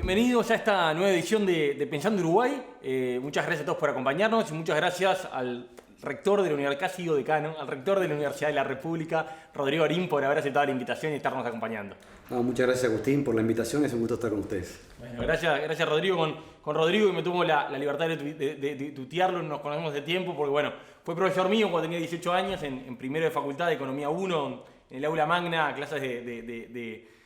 bienvenidos a esta nueva edición de Pensando Uruguay. Muchas gracias a todos por acompañarnos y muchas gracias al rector de la Universidad, casi digo decano, al rector de la Universidad de la República, Rodrigo Arín, por haber aceptado la invitación y estarnos acompañando. No, muchas gracias, Agustín, por la invitación. Es un gusto estar con ustedes. Bueno, gracias Rodrigo. Con Rodrigo, y me tomo la libertad de tutearlo, nos conocemos de tiempo, porque bueno, fue profesor mío cuando tenía 18 años en primero de Facultad de Economía 1, en el aula magna, clases de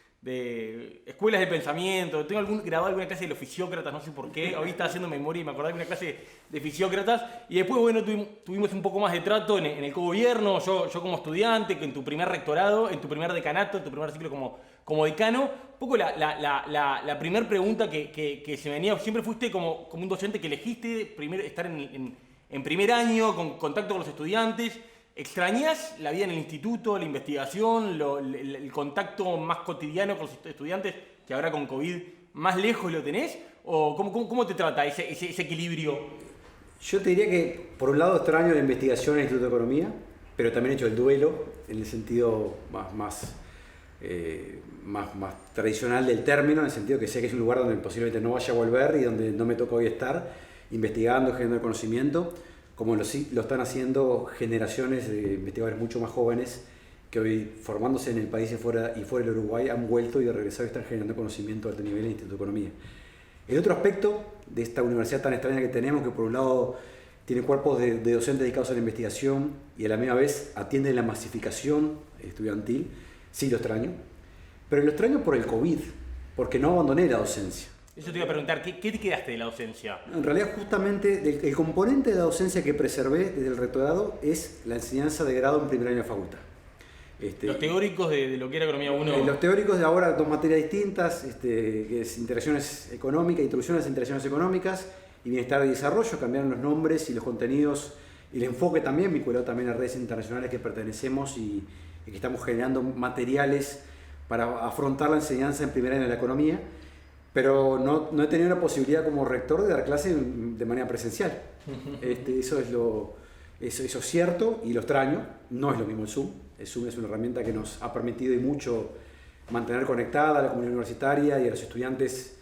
escuelas de pensamiento. Tengo grabado alguna clase de los fisiócratas, no sé por qué. Hoy estaba haciendo memoria y me acordaba de una clase de fisiócratas. Y después, bueno, tuvimos un poco más de trato en el cogobierno, yo como estudiante, que en tu primer rectorado, en tu primer decanato, en tu primer ciclo como decano. Un poco la primera pregunta que se venía, siempre fuiste como un docente que elegiste estar en primer año, con contacto con los estudiantes. ¿Extrañas la vida en el instituto, la investigación, el contacto más cotidiano con los estudiantes, que ahora con COVID más lejos lo tenés? ¿O cómo te trata ese equilibrio? Yo te diría que, por un lado, extraño la investigación en el Instituto de Economía, pero también he hecho el duelo, en el sentido más tradicional del término, en el sentido que sé que es un lugar donde posiblemente no vaya a volver y donde no me toca hoy estar investigando, generando conocimiento, como lo están haciendo generaciones de investigadores mucho más jóvenes que hoy, formándose en el país y fuera del Uruguay, han vuelto y de regresado y están generando conocimiento de alto nivel en el Instituto de Economía. El otro aspecto de esta universidad tan extraña que tenemos, que por un lado tiene cuerpos de docentes dedicados a la investigación y a la misma vez atienden la masificación estudiantil, sí lo extraño, pero lo extraño por el COVID, porque no abandoné la docencia. Eso te iba a preguntar, ¿qué te quedaste de la docencia? En realidad, justamente, el componente de la docencia que preservé desde el rectorado es la enseñanza de grado en primer año de facultad. Los teóricos de lo que era Economía 1. Los teóricos de ahora, dos materias distintas, que es interacciones económicas, introducciones a interacciones económicas y bienestar y desarrollo. Cambiaron los nombres y los contenidos y el enfoque también, vinculado también a redes internacionales que pertenecemos y que estamos generando materiales para afrontar la enseñanza en primer año de la economía. Pero no he tenido la posibilidad como rector de dar clases de manera presencial. Eso es cierto y lo extraño. No es lo mismo el Zoom. El Zoom es una herramienta que nos ha permitido y mucho mantener conectada a la comunidad universitaria y a los estudiantes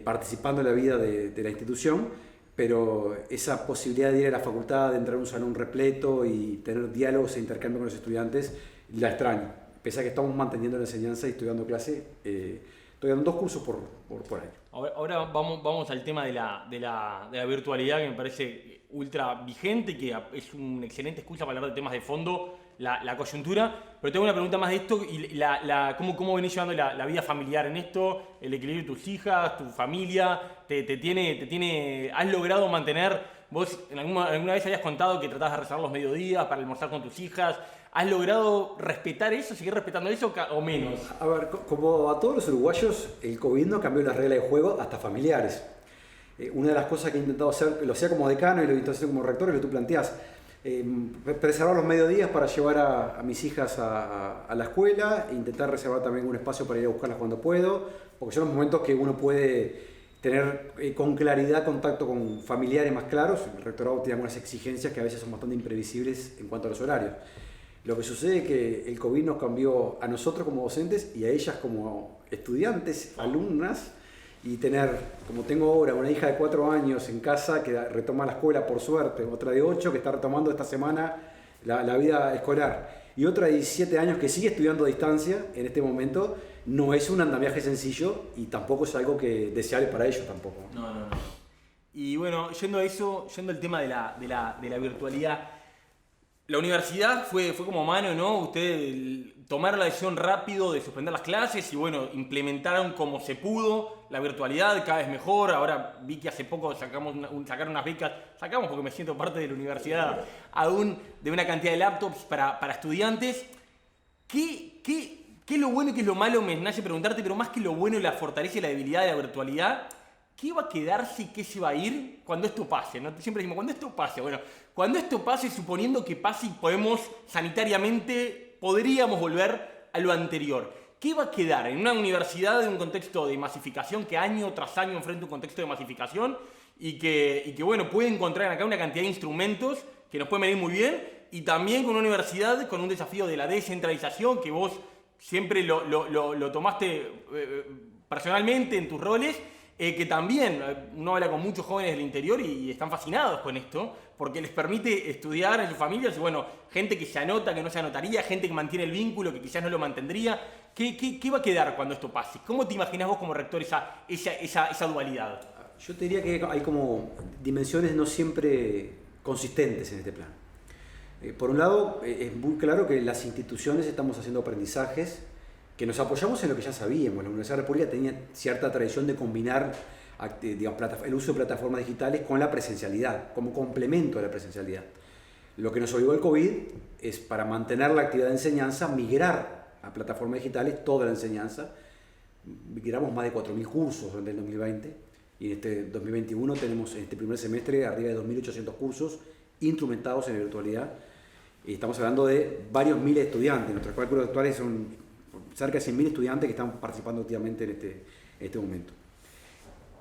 participando en la vida de la institución, pero esa posibilidad de ir a la facultad, de entrar a un salón repleto y tener diálogos e intercambio con los estudiantes, la extraño. Pese a que estamos manteniendo la enseñanza y estudiando clase, estoy dando 2 cursos por año. Ahora vamos al tema de la virtualidad, que me parece ultra vigente, que es una excelente excusa para hablar de temas de fondo, la coyuntura. Pero tengo una pregunta más de esto, y ¿cómo venís llevando la vida familiar en esto? El equilibrio de tus hijas, tu familia, ¿has logrado mantener? Vos alguna vez habías contado que tratabas de reservar los mediodías para almorzar con tus hijas. ¿Has logrado respetar eso, seguir respetando eso o menos? A ver, como a todos los uruguayos, el COVID no cambió las reglas de juego, hasta familiares. Una de las cosas que he intentado hacer, lo hacía como decano y lo he intentado hacer como rector, es lo que tú planteás. Preservar los mediodías para llevar a mis hijas a la escuela, e intentar reservar también un espacio para ir a buscarlas cuando puedo, porque son los momentos que uno puede tener con claridad contacto con familiares más claros. El rectorado tiene algunas exigencias que a veces son bastante imprevisibles en cuanto a los horarios. Lo que sucede es que el COVID nos cambió a nosotros como docentes y a ellas como estudiantes, alumnas, y tener, como tengo ahora, una hija de 4 años en casa que retoma la escuela por suerte, otra de 8 que está retomando esta semana la vida escolar, y otra de 17 años que sigue estudiando a distancia en este momento, no es un andamiaje sencillo y tampoco es algo que deseable para ellos tampoco. No. Y bueno, yendo al tema de la virtualidad, la universidad fue como mano, ¿no? Ustedes tomaron la decisión rápido de suspender las clases y bueno, implementaron como se pudo la virtualidad cada vez mejor. Ahora vi que hace poco sacaron unas becas, porque me siento parte de la universidad aún, de una cantidad de laptops para estudiantes. ¿Qué es lo bueno y qué es lo malo? Me nace preguntarte, pero más que lo bueno y la fortaleza y la debilidad de la virtualidad, ¿qué va a quedarse y qué se va a ir cuando esto pase? ¿No? Siempre decimos, cuando esto pase. Bueno, cuando esto pase, suponiendo que pase y podríamos volver a lo anterior. ¿Qué va a quedar en una universidad en un contexto de masificación que año tras año enfrenta un contexto de masificación y que bueno, puede encontrar acá una cantidad de instrumentos que nos pueden venir muy bien, y también con una universidad con un desafío de la descentralización que vos siempre lo tomaste personalmente en tus roles? que también uno habla con muchos jóvenes del interior y están fascinados con esto, porque les permite estudiar en sus familias, y bueno, gente que se anota, que no se anotaría, gente que mantiene el vínculo, que quizás no lo mantendría. ¿Qué va a quedar cuando esto pase? ¿Cómo te imaginas vos como rector esa dualidad? Yo te diría que hay como dimensiones no siempre consistentes en este plan. Por un lado, es muy claro que las instituciones estamos haciendo aprendizajes que nos apoyamos en lo que ya sabíamos. La Universidad de la República tenía cierta tradición de combinar el uso de plataformas digitales con la presencialidad, como complemento a la presencialidad. Lo que nos obligó el COVID es, para mantener la actividad de enseñanza, migrar a plataformas digitales toda la enseñanza. Migramos más de 4.000 cursos durante el 2020 y en este 2021 tenemos en este primer semestre arriba de 2.800 cursos instrumentados en la virtualidad. Y estamos hablando de varios miles de estudiantes. Nuestros cálculos actuales son cerca de 100.000 estudiantes que están participando activamente en este momento.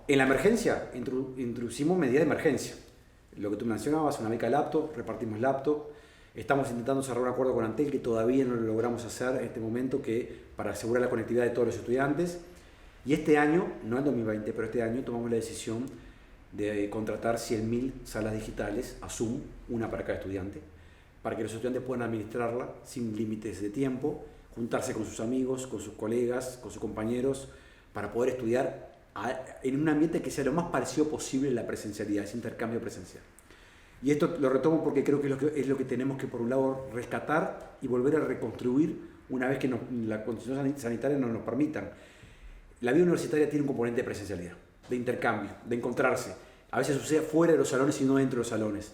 En la emergencia, introducimos medidas de emergencia. Lo que tú mencionabas, una beca de laptop, repartimos laptop. Estamos intentando cerrar un acuerdo con Antel que todavía no lo logramos hacer en este momento, para asegurar la conectividad de todos los estudiantes. Y este año, no en 2020, pero este año tomamos la decisión de contratar 100.000 salas digitales a Zoom, una para cada estudiante, para que los estudiantes puedan administrarla sin límites de tiempo, juntarse con sus amigos, con sus colegas, con sus compañeros, para poder estudiar en un ambiente que sea lo más parecido posible a la presencialidad, ese intercambio presencial. Y esto lo retomo porque creo que es lo que tenemos que, por un lado, rescatar y volver a reconstruir una vez que la condición sanitaria nos lo permitan. La vida universitaria tiene un componente de presencialidad, de intercambio, de encontrarse. A veces sucede fuera de los salones y no dentro de los salones.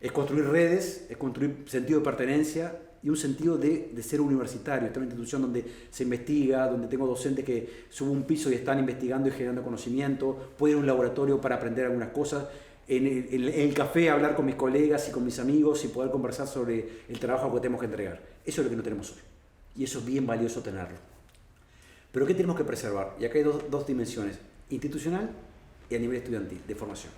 Es construir redes, es construir sentido de pertenencia y un sentido de ser universitario. Esta es una institución donde se investiga, donde tengo docentes que suben un piso y están investigando y generando conocimiento. Puedo ir a un laboratorio para aprender algunas cosas. En el café hablar con mis colegas y con mis amigos y poder conversar sobre el trabajo que tenemos que entregar. Eso es lo que no tenemos hoy. Y eso es bien valioso tenerlo. Pero ¿qué tenemos que preservar? Y acá hay dos dimensiones, institucional y a nivel estudiantil, de formación.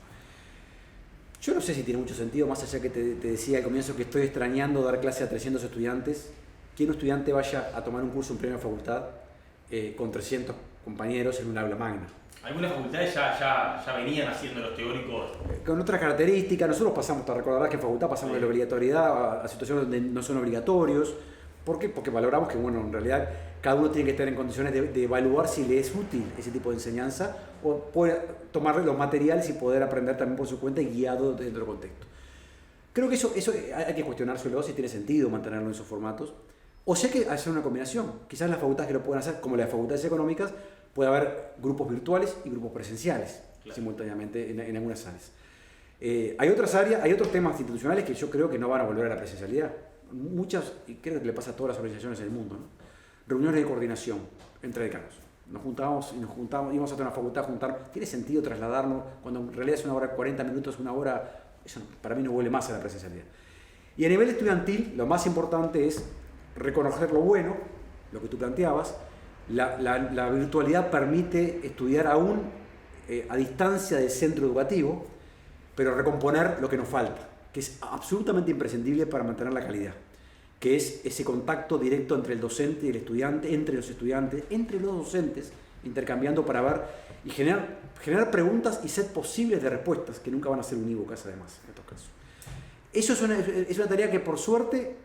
Yo no sé si tiene mucho sentido, más allá que te decía al comienzo que estoy extrañando dar clase a 300 estudiantes, que un estudiante vaya a tomar un curso en primera facultad con 300 compañeros en un aula magna. Algunas facultades ya venían haciendo los teóricos. Con otras características, nosotros pasamos, te recordarás que en facultad pasamos de la obligatoriedad a situaciones donde no son obligatorios. ¿Por qué? Porque valoramos que, bueno, en realidad cada uno tiene que estar en condiciones de evaluar si le es útil ese tipo de enseñanza o poder tomar los materiales y poder aprender también por su cuenta y guiado dentro del contexto. Creo que eso hay que cuestionárselo si tiene sentido mantenerlo en esos formatos o si hay que hacer una combinación. Quizás las facultades que lo puedan hacer, como las facultades económicas, puede haber grupos virtuales y grupos presenciales, claro, simultáneamente en algunas áreas. Hay otras áreas, hay otros temas institucionales que yo creo que no van a volver a la presencialidad. Muchas, y creo que le pasa a todas las organizaciones en el mundo, ¿no? Reuniones de coordinación entre decanos. Nos juntábamos, íbamos a tener una facultad a juntar. ¿Tiene sentido trasladarnos cuando en realidad es una hora, 40 minutos, una hora? Eso para mí no vuelve más a la presencialidad. Y a nivel estudiantil, lo más importante es reconocer lo bueno, lo que tú planteabas. La virtualidad permite estudiar aún a distancia del centro educativo, pero recomponer lo que nos falta, que es absolutamente imprescindible para mantener la calidad, que es ese contacto directo entre el docente y el estudiante, entre los estudiantes, entre los docentes, intercambiando para ver y generar preguntas y set posibles de respuestas, que nunca van a ser unívocas además, en estos casos. Eso es una tarea que, por suerte,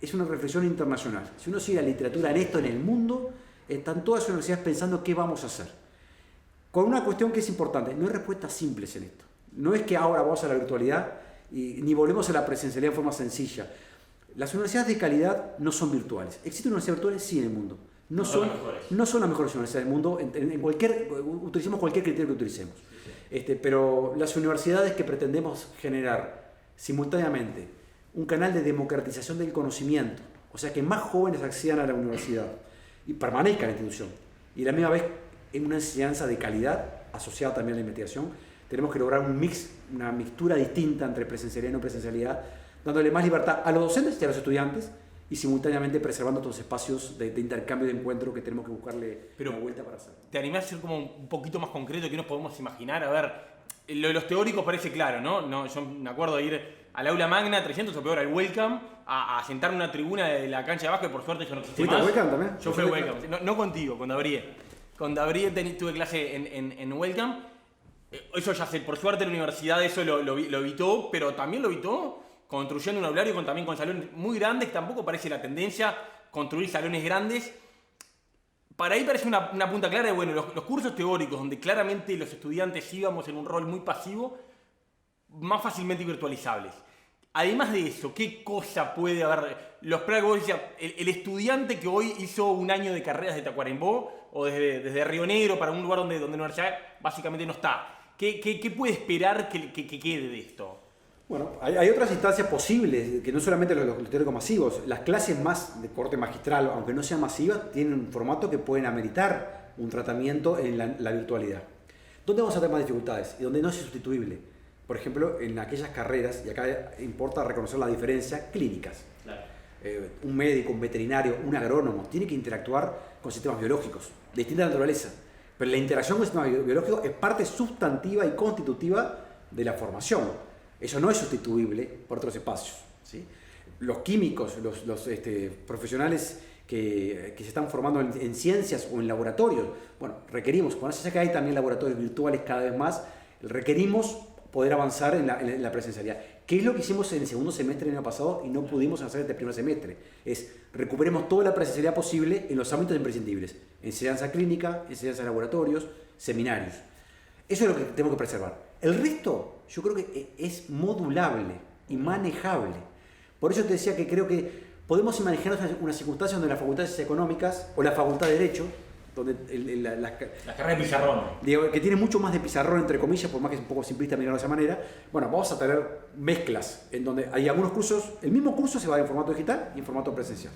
es una reflexión internacional. Si uno sigue la literatura en esto en el mundo, están todas las universidades pensando qué vamos a hacer. Con una cuestión que es importante, no hay respuestas simples en esto. No es que ahora vamos a la virtualidad ni volvemos a la presencialidad de forma sencilla. Las universidades de calidad no son virtuales. ¿Existen universidades virtuales? Sí, en el mundo. No son las mejores universidades del mundo. Utilicemos cualquier criterio que utilicemos. Pero las universidades que pretendemos generar simultáneamente un canal de democratización del conocimiento, o sea, que más jóvenes accedan a la universidad y permanezcan en la institución, y a la misma vez en una enseñanza de calidad asociada también a la investigación, tenemos que lograr una mixtura distinta entre presencialidad y no presencialidad, dándole más libertad a los docentes y a los estudiantes y simultáneamente preservando estos espacios de intercambio y de encuentro que tenemos que buscarle una vuelta para hacer. ¿Te animás a ser como un poquito más concreto? ¿Qué nos podemos imaginar? A ver, lo de los teóricos parece claro, ¿no? Yo me acuerdo de ir al aula magna, 300 o peor, al welcome, a sentarme en una tribuna de la cancha de básquet, por suerte yo no existía más. ¿Fuiste al welcome también? Yo fui al welcome, no contigo, con Dabrié. Con Dabrié tuve clase en welcome. Eso ya sé, por suerte la universidad eso lo evitó, pero también lo evitó construyendo un aulario también con salones muy grandes, que tampoco parece la tendencia construir salones grandes. Para ahí parece una punta clara de, bueno, los cursos teóricos, donde claramente los estudiantes íbamos en un rol muy pasivo, más fácilmente virtualizables. Además de eso, ¿qué cosa puede haber? Los vos decías, el estudiante que hoy hizo un año de carreras de Tacuarembó o desde Río Negro para un lugar donde la universidad básicamente no está. ¿Qué puede esperar que quede de esto? Bueno, hay otras instancias posibles, que no solamente los teóricos masivos. Las clases más de corte magistral, aunque no sean masivas, tienen un formato que pueden ameritar un tratamiento en la virtualidad. ¿Dónde vamos a tener más dificultades? Y donde no es sustituible. Por ejemplo, en aquellas carreras, y acá importa reconocer la diferencia, clínicas. Claro. Un médico, un veterinario, un agrónomo, tiene que interactuar con sistemas biológicos de distinta naturaleza. Pero la interacción con el sistema biológico es parte sustantiva y constitutiva de la formación. Eso no es sustituible por otros espacios, ¿sí? Los químicos, los profesionales que se están formando en ciencias o en laboratorios, bueno, requerimos, cuando se que hay también laboratorios virtuales cada vez más, requerimos poder avanzar en la presencialidad. ¿Qué es lo que hicimos en el segundo semestre del año pasado y no pudimos hacer este primer semestre? Es recuperemos toda la presencialidad posible en los ámbitos imprescindibles. Enseñanza clínica, enseñanza en laboratorios, seminarios. Eso es lo que tenemos que preservar. El resto, yo creo que es modulable y manejable. Por eso te decía que creo que podemos imaginarnos una circunstancia donde las facultades económicas o la facultad de Derecho, donde la carrera de pizarrón. Digo, que tiene mucho más de pizarrón, entre comillas, por más que es un poco simplista mirarlo de esa manera, bueno, vamos a tener mezclas en donde hay algunos cursos, el mismo curso se va en formato digital y en formato presencial.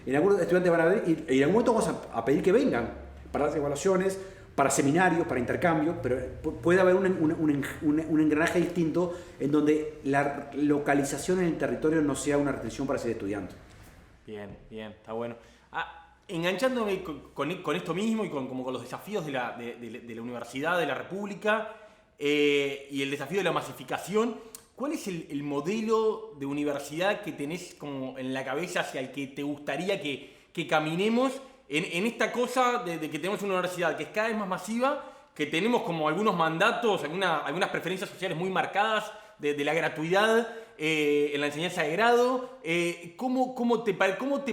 En algunos estudiantes van a ver y en algún momento vamos a pedir que vengan para las evaluaciones, para seminarios, para intercambios, pero puede haber un engranaje distinto en donde la localización en el territorio no sea una restricción para ser estudiante. Bien, está bueno. Enganchándome con esto mismo y con los desafíos de la universidad, de la república y el desafío de la masificación, ¿cuál es el modelo de universidad que tenés como en la cabeza hacia el que te gustaría que caminemos en esta cosa de que tenemos una universidad que es cada vez más masiva, que tenemos como algunos mandatos, algunas preferencias sociales muy marcadas de la gratuidad en la enseñanza de grado? ¿Cómo te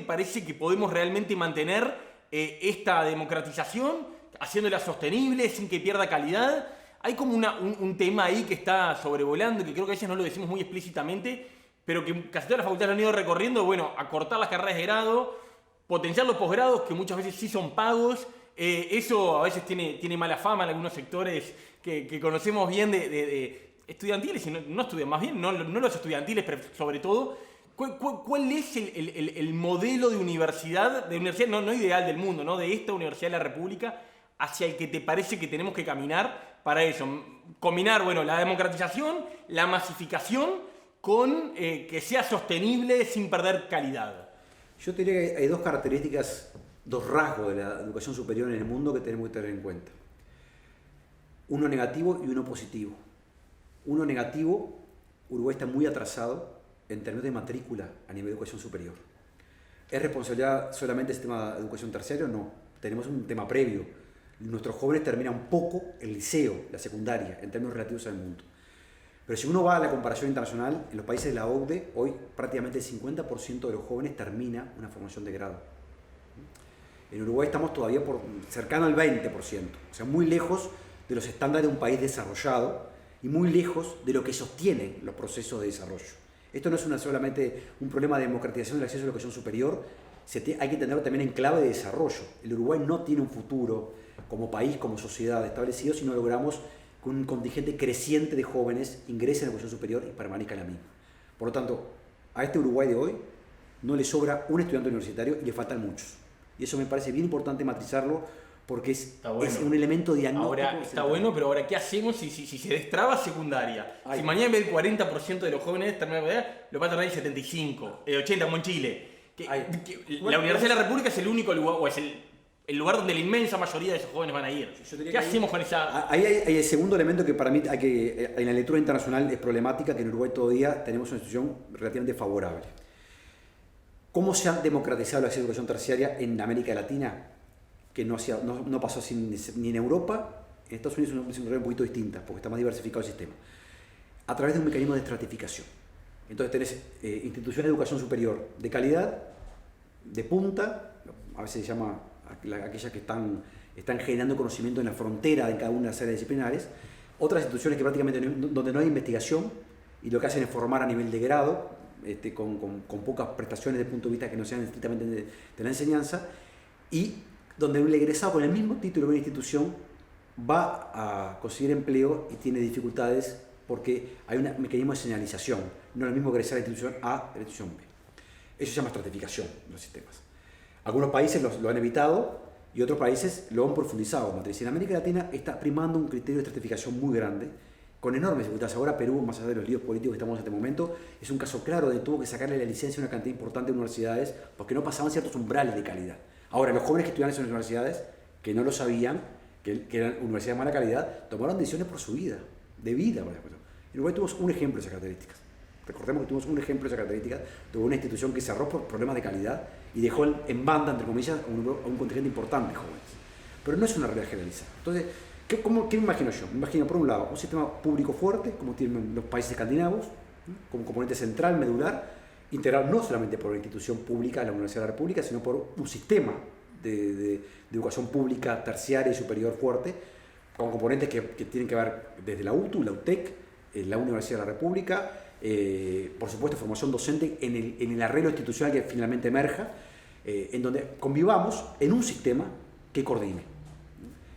parece que podemos realmente mantener esta democratización, haciéndola sostenible, sin que pierda calidad? Hay como un tema ahí que está sobrevolando, que creo que a veces no lo decimos muy explícitamente, pero que casi todas las facultades han ido recorriendo, bueno, acortar las carreras de grado, potenciar los posgrados, que muchas veces sí son pagos. Eso a veces tiene mala fama en algunos sectores que conocemos bien de estudiantiles, y no estudian, más bien no los estudiantiles, pero sobre todo, ¿cuál es el modelo de universidad no ideal del mundo, ¿no? De esta Universidad de la República, hacia el que te parece que tenemos que caminar para eso? Combinar, bueno, la democratización, la masificación, con que sea sostenible sin perder calidad. Yo te diría que hay dos características, dos rasgos de la educación superior en el mundo que tenemos que tener en cuenta. Uno negativo y uno positivo. Uno negativo, Uruguay está muy atrasado en términos de matrícula a nivel de educación superior. ¿Es responsabilidad solamente del sistema de educación terciario? No. Tenemos un tema previo. Nuestros jóvenes terminan poco el liceo, la secundaria, en términos relativos al mundo. Pero si uno va a la comparación internacional, en los países de la OCDE, hoy prácticamente el 50% de los jóvenes termina una formación de grado. En Uruguay estamos todavía cercano al 20%, o sea, muy lejos de los estándares de un país desarrollado y muy lejos de lo que sostiene los procesos de desarrollo. Esto no es solamente un problema de democratización del acceso a la educación superior, hay que tenerlo también en clave de desarrollo. El Uruguay no tiene un futuro como país, como sociedad establecido si no logramos que un contingente creciente de jóvenes ingrese en la educación superior y permanezca en la misma. Por lo tanto, a este Uruguay de hoy no le sobra un estudiante universitario y le faltan muchos. Y eso me parece bien importante matizarlo porque es un elemento diagnóstico. Ahora, está bueno, pero ahora, ¿qué hacemos si se destraba secundaria? Si mañana en vez del 40% de los jóvenes terminan la edad, lo va a terminar el 75%, el 80% como en Chile. La Universidad de la República es el único lugar, o es el lugar donde la inmensa mayoría de esos jóvenes van a ir. ¿Qué hacemos con esa...? Ahí hay el segundo elemento que para mí en la lectura internacional es problemática, que en Uruguay todavía tenemos una situación relativamente favorable. ¿Cómo se ha democratizado el acceso a la educación terciaria en América Latina? Que no pasó así ni en Europa En Estados Unidos es una realidad un poquito distinta, porque está más diversificado el sistema. A través de un mecanismo de estratificación. Entonces tenés instituciones de educación superior de calidad, de punta, a veces se llama aquellas que están generando conocimiento en la frontera de cada una de las áreas disciplinares, otras instituciones que prácticamente donde no hay investigación y lo que hacen es formar a nivel de grado, con pocas prestaciones desde el punto de vista que no sean estrictamente de la enseñanza, y donde el egresado con el mismo título de una institución va a conseguir empleo y tiene dificultades porque hay un mecanismo de señalización, no es lo mismo egresar de la institución A a la institución B. Eso se llama estratificación en los sistemas. Algunos países lo han evitado y otros países lo han profundizado. En América Latina está primando un criterio de estratificación muy grande, con enormes dificultades. Ahora Perú, más allá de los líos políticos que estamos en este momento, es un caso claro de que tuvo que sacarle la licencia a una cantidad importante de universidades porque no pasaban ciertos umbrales de calidad. Ahora, los jóvenes que estudiaban en esas universidades, que no lo sabían, que eran universidades de mala calidad, tomaron decisiones por su vida, de vida. En Uruguay tuvimos un ejemplo de esas características. Recordemos que tuvimos un ejemplo de esas características, tuvo una institución que cerró por problemas de calidad y dejó en banda, entre comillas, a un contingente importante de jóvenes. Pero no es una realidad generalizada. Entonces, ¿qué me imagino yo? Me imagino, por un lado, un sistema público fuerte, como tienen los países escandinavos, como componente central, medular, integrado no solamente por la institución pública, la Universidad de la República, sino por un sistema de educación pública terciaria y superior fuerte, con componentes que tienen que ver desde la UTU, la UTEC, la Universidad de la República, por supuesto formación docente en el arreglo institucional que finalmente emerja, en donde convivamos en un sistema que coordine.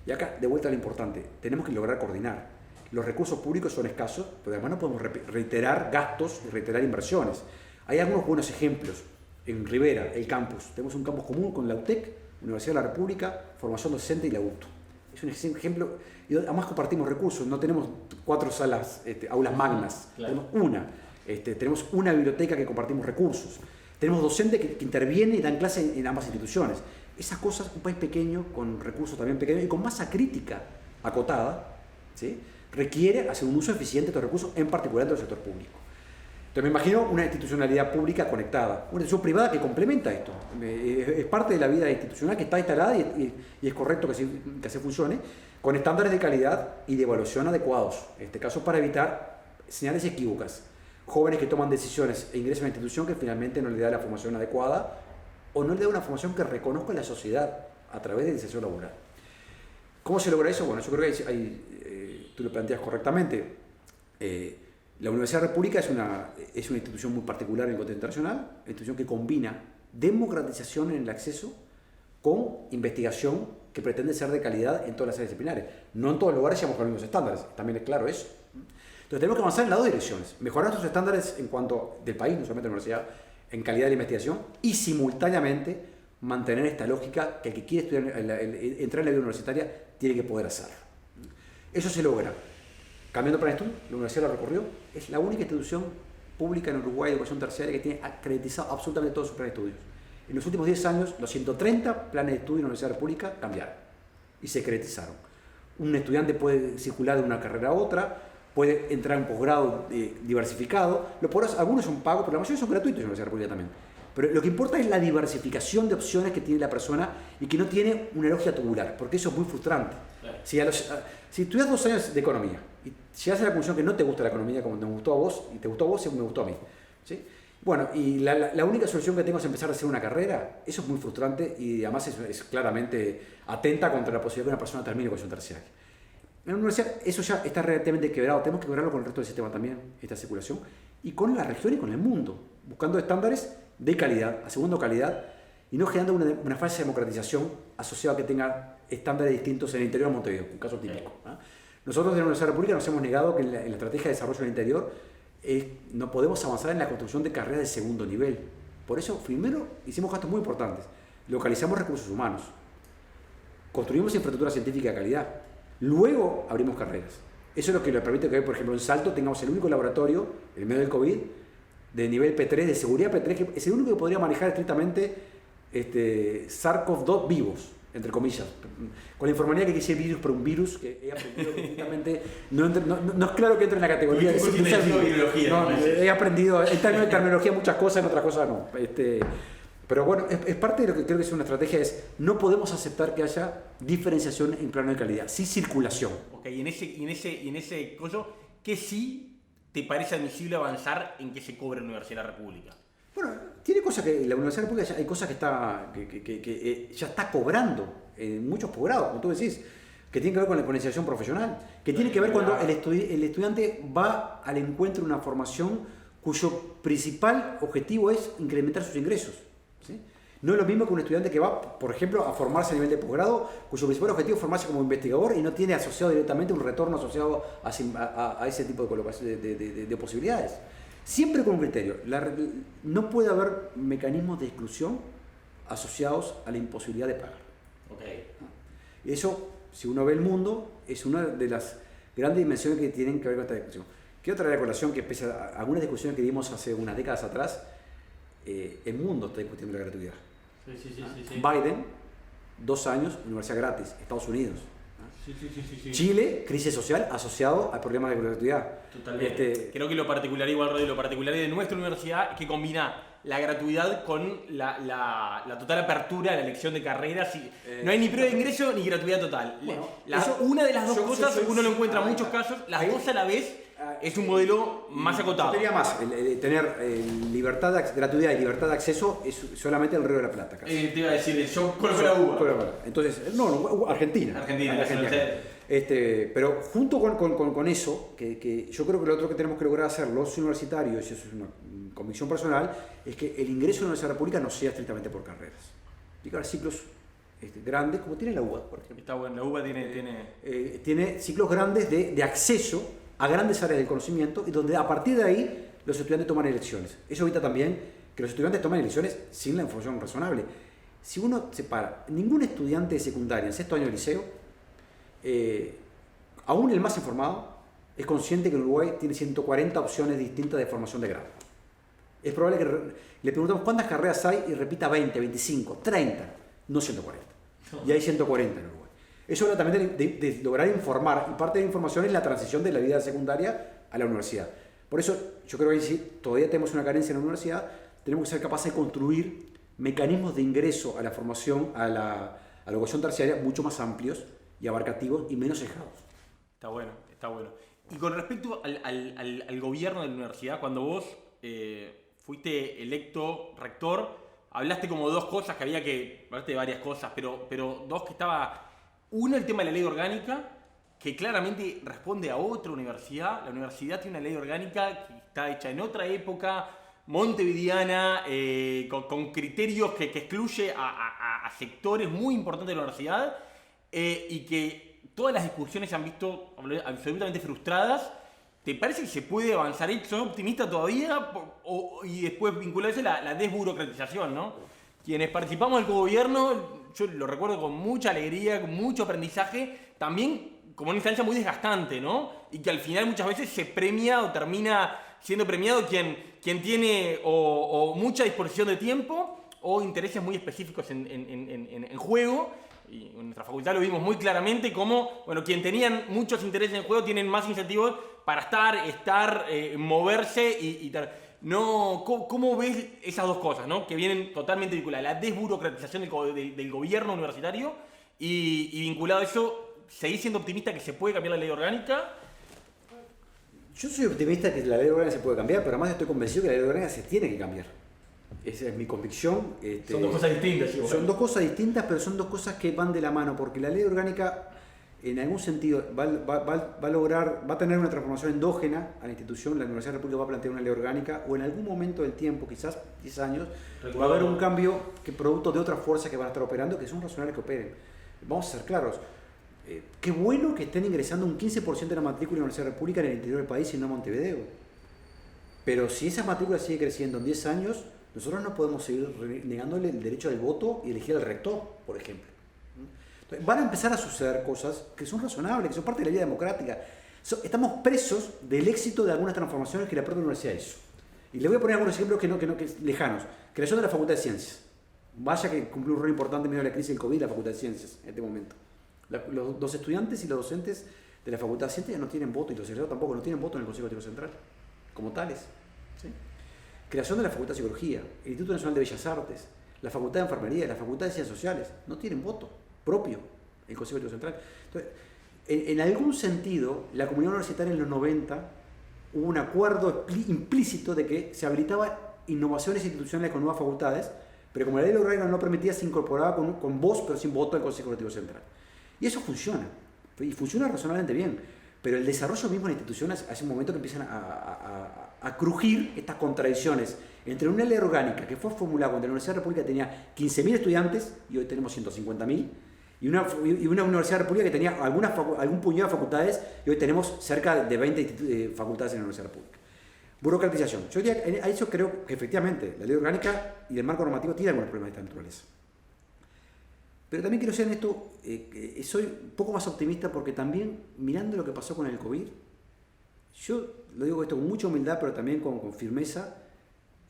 Y acá, de vuelta a lo importante, tenemos que lograr coordinar. Los recursos públicos son escasos, pero además no podemos reiterar gastos y reiterar inversiones. Hay algunos buenos ejemplos. En Rivera, el campus. Tenemos un campus común con la UTEC, Universidad de la República, formación docente y la UTU. Es un ejemplo, y además compartimos recursos, no tenemos 4 salas, aulas magnas, claro. Tenemos una. Tenemos una biblioteca que compartimos recursos. Tenemos docentes que intervienen y dan clases en ambas instituciones. Esas cosas, un país pequeño, con recursos también pequeños y con masa crítica acotada, ¿sí? Requiere hacer un uso eficiente de estos recursos, en particular del sector público. Entonces me imagino una institucionalidad pública conectada, una institución privada que complementa esto. Es parte de la vida institucional que está instalada y es correcto que así funcione, con estándares de calidad y de evaluación adecuados, en este caso para evitar señales equívocas. Jóvenes que toman decisiones e ingresan a una institución que finalmente no le da la formación adecuada o no le da una formación que reconozca la sociedad a través de la inserción laboral. ¿Cómo se logra eso? Bueno, yo creo que tú lo planteas correctamente. La Universidad de la República es una institución muy particular en el contexto internacional, una institución que combina democratización en el acceso con investigación que pretende ser de calidad en todas las áreas disciplinares. No en todos los lugares llegamos con los mismos estándares, también es claro eso. Entonces tenemos que avanzar en las dos direcciones, mejorar nuestros estándares en cuanto del país, no solamente de la universidad, en calidad de la investigación y simultáneamente mantener esta lógica que el que quiere estudiar, entrar en la vida universitaria tiene que poder hacer. Eso se logra cambiando plan de estudio, la universidad lo recorrió, es la única institución pública en Uruguay de educación terciaria que tiene acreditado absolutamente todos sus planes de estudios. En los últimos 10 años, los 130 planes de estudio en la Universidad de la República cambiaron y se acreditaron. Un estudiante puede circular de una carrera a otra, puede entrar en un posgrado diversificado, algunos son pagos, pero la mayoría son gratuitos en la Universidad de la República también. Pero lo que importa es la diversificación de opciones que tiene la persona y que no tiene una logia tubular, porque eso es muy frustrante. Si estudias 2 años de economía y llegas a la conclusión que no te gusta la economía como te gustó a vos, y te gustó a vos según me gustó a mí, ¿sí? Bueno, y la única solución que tengo es empezar a hacer una carrera, eso es muy frustrante y además es claramente atenta contra la posibilidad de que una persona termine con su terciaria. En la universidad eso ya está relativamente quebrado, tenemos que quebrarlo con el resto del sistema también, esta circulación, y con la región y con el mundo, buscando estándares de calidad, asegurando calidad y no generando una falsa democratización asociada a que tenga estándares distintos en el interior de Montevideo, un caso típico. Nosotros en la Universidad de la República nos hemos negado que en la estrategia de desarrollo del interior no podemos avanzar en la construcción de carreras de segundo nivel. Por eso, primero, hicimos gastos muy importantes. Localizamos recursos humanos, construimos infraestructura científica de calidad, luego abrimos carreras. Eso es lo que nos permite que, por ejemplo, en Salto tengamos el único laboratorio, en medio del COVID, de nivel P3, de seguridad P3, que es el único que podría manejar estrictamente SARS-CoV-2 vivos, entre comillas, con la informalidad que quise virus por un virus que he aprendido que justamente no es claro que entre en la categoría de biología. No, he aprendido en terminología muchas cosas, en otras cosas no. Pero bueno, es parte de lo que creo que es una estrategia, es no podemos aceptar que haya diferenciación en plano de calidad, sí circulación. Ok, y en ese coso, ¿qué sí te parece admisible avanzar en que se cobre en la Universidad de la República? Bueno, tiene cosas que la Universidad de la República hay cosas que ya está cobrando en muchos posgrados, como tú decís, que tiene que ver con la exponenciación profesional, que tiene que ver cuando el estudiante va al encuentro de una formación cuyo principal objetivo es incrementar sus ingresos. ¿Sí? No es lo mismo que un estudiante que va, por ejemplo, a formarse a nivel de posgrado, cuyo principal objetivo es formarse como investigador y no tiene asociado directamente un retorno asociado a ese tipo de posibilidades. Siempre con un criterio. No puede haber mecanismos de exclusión asociados a la imposibilidad de pagar. Okay. Eso, si uno ve el mundo, es una de las grandes dimensiones que tienen que ver con esta discusión. Quiero traer a colación que, pese a algunas discusiones que dimos hace unas décadas atrás, el mundo está discutiendo la gratuidad. Sí. Biden, 2 años, universidad gratis, Estados Unidos. Sí. Chile, crisis social asociado al problema de gratuidad. Totalmente. Creo que lo particular, igual, Rodri, lo particular de nuestra universidad es que combina la gratuidad con la total apertura a la elección de carreras. No hay ni prueba de ingreso ni gratuidad total. Bueno, una de las dos cosas uno lo encuentra en muchos casos, las dos a la vez es un modelo más acotado. Yo diría más, tener libertad, gratuidad y libertad de acceso es solamente el Río de la Plata. Casi. Te iba a decir, yo conozco la UBA. Entonces, Argentina. Pero junto con eso, que yo creo que lo otro que tenemos que lograr hacer los universitarios, y eso es una convicción personal, es que el ingreso a la Universidad de la República no sea estrictamente por carreras. Tiene que haber ciclos grandes, como tiene la UBA, por ejemplo. Está bueno, la UBA tiene ciclos grandes de acceso a grandes áreas del conocimiento y donde a partir de ahí los estudiantes toman elecciones. Eso evita también que los estudiantes tomen elecciones sin la información razonable. Si uno separa, ningún estudiante de secundaria en 6º año de liceo, aún el más informado, es consciente que en Uruguay tiene 140 opciones distintas de formación de grado. Es probable que le preguntemos cuántas carreras hay y repita 20, 25, 30, no 140. Y hay 140 en Uruguay. Eso habla también de lograr informar, y parte de la información es la transición de la vida secundaria a la universidad. Por eso yo creo que si todavía tenemos una carencia en la universidad, tenemos que ser capaces de construir mecanismos de ingreso a la formación, a la educación terciaria mucho más amplios y abarcativos y menos sesgados. Está bueno. Y con respecto al gobierno de la universidad, cuando vos fuiste electo rector, hablaste como dos cosas que había que, hablaste de varias cosas, pero dos que estaba... Uno, el tema de la ley orgánica, que claramente responde a otra universidad. La universidad tiene una ley orgánica que está hecha en otra época, montevideana, con criterios que excluye a sectores muy importantes de la universidad y que todas las discusiones se han visto absolutamente frustradas. ¿Te parece que se puede avanzar? ¿Sos optimista todavía? Y después vincular eso a la desburocratización, ¿no? Quienes participamos del gobierno, yo lo recuerdo con mucha alegría, con mucho aprendizaje, también como una instancia muy desgastante, ¿no? Y que al final muchas veces se premia o termina siendo premiado quien tiene o mucha disposición de tiempo o intereses muy específicos en juego. Y en nuestra facultad lo vimos muy claramente como, bueno, quien tenían muchos intereses en juego tienen más incentivos para estar, moverse y tal. No, ¿cómo ves esas dos cosas, ¿no? Que vienen totalmente vinculadas? La desburocratización del gobierno universitario y vinculado a eso, ¿seguís siendo optimista que se puede cambiar la ley orgánica? Yo soy optimista que la ley orgánica se puede cambiar, pero además estoy convencido que la ley orgánica se tiene que cambiar. Esa es mi convicción. Son dos cosas distintas. Igual. Son dos cosas distintas, pero son dos cosas que van de la mano, porque la ley orgánica, en algún sentido, va a tener una transformación endógena a la institución. La Universidad de la República va a plantear una ley orgánica, o en algún momento del tiempo, quizás 10 años, va a haber un cambio que producto de otras fuerzas que van a estar operando, que son razonables que operen. Vamos a ser claros. Qué bueno que estén ingresando un 15% de la matrícula de la Universidad de la República en el interior del país y no en Montevideo. Pero si esa matrícula sigue creciendo en 10 años, nosotros no podemos seguir negándole el derecho al voto y elegir al rector, por ejemplo. Entonces, van a empezar a suceder cosas que son razonables, que son parte de la vida democrática. Estamos presos del éxito de algunas transformaciones que la propia universidad hizo. Y les voy a poner algunos ejemplos que lejanos. Creación de la Facultad de Ciencias. Vaya que cumplió un rol importante en medio de la crisis del COVID la Facultad de Ciencias en este momento. Los estudiantes y los docentes de la Facultad de Ciencias ya no tienen voto, y los egresados tampoco no tienen voto en el Consejo Directivo Central, como tales. ¿Sí? Creación de la Facultad de Psicología, el Instituto Nacional de Bellas Artes, La Facultad de Enfermería y la Facultad de Ciencias Sociales no tienen voto propio en el Consejo Directivo Central. Entonces, en algún sentido, la comunidad universitaria en los 90 hubo un acuerdo implícito de que se habilitaba innovaciones institucionales con nuevas facultades, pero como la ley orgánica no permitía, se incorporaba con voz, pero sin voto al Consejo Directivo Central. Y eso funciona, y funciona razonablemente bien, pero el desarrollo mismo de la institución hace un momento que empiezan a crujir estas contradicciones entre una ley orgánica que fue formulada cuando la Universidad de la República tenía 15.000 estudiantes y hoy tenemos 150.000, y una Universidad de la República que tenía algún puñado de facultades y hoy tenemos cerca de 20 facultades en la Universidad de la República. Burocratización. Yo diría, a eso creo que efectivamente la ley orgánica y el marco normativo tienen algunos problemas de esta naturaleza. Pero también quiero ser en esto, soy un poco más optimista porque también mirando lo que pasó con el COVID, yo lo digo esto con mucha humildad pero también con firmeza,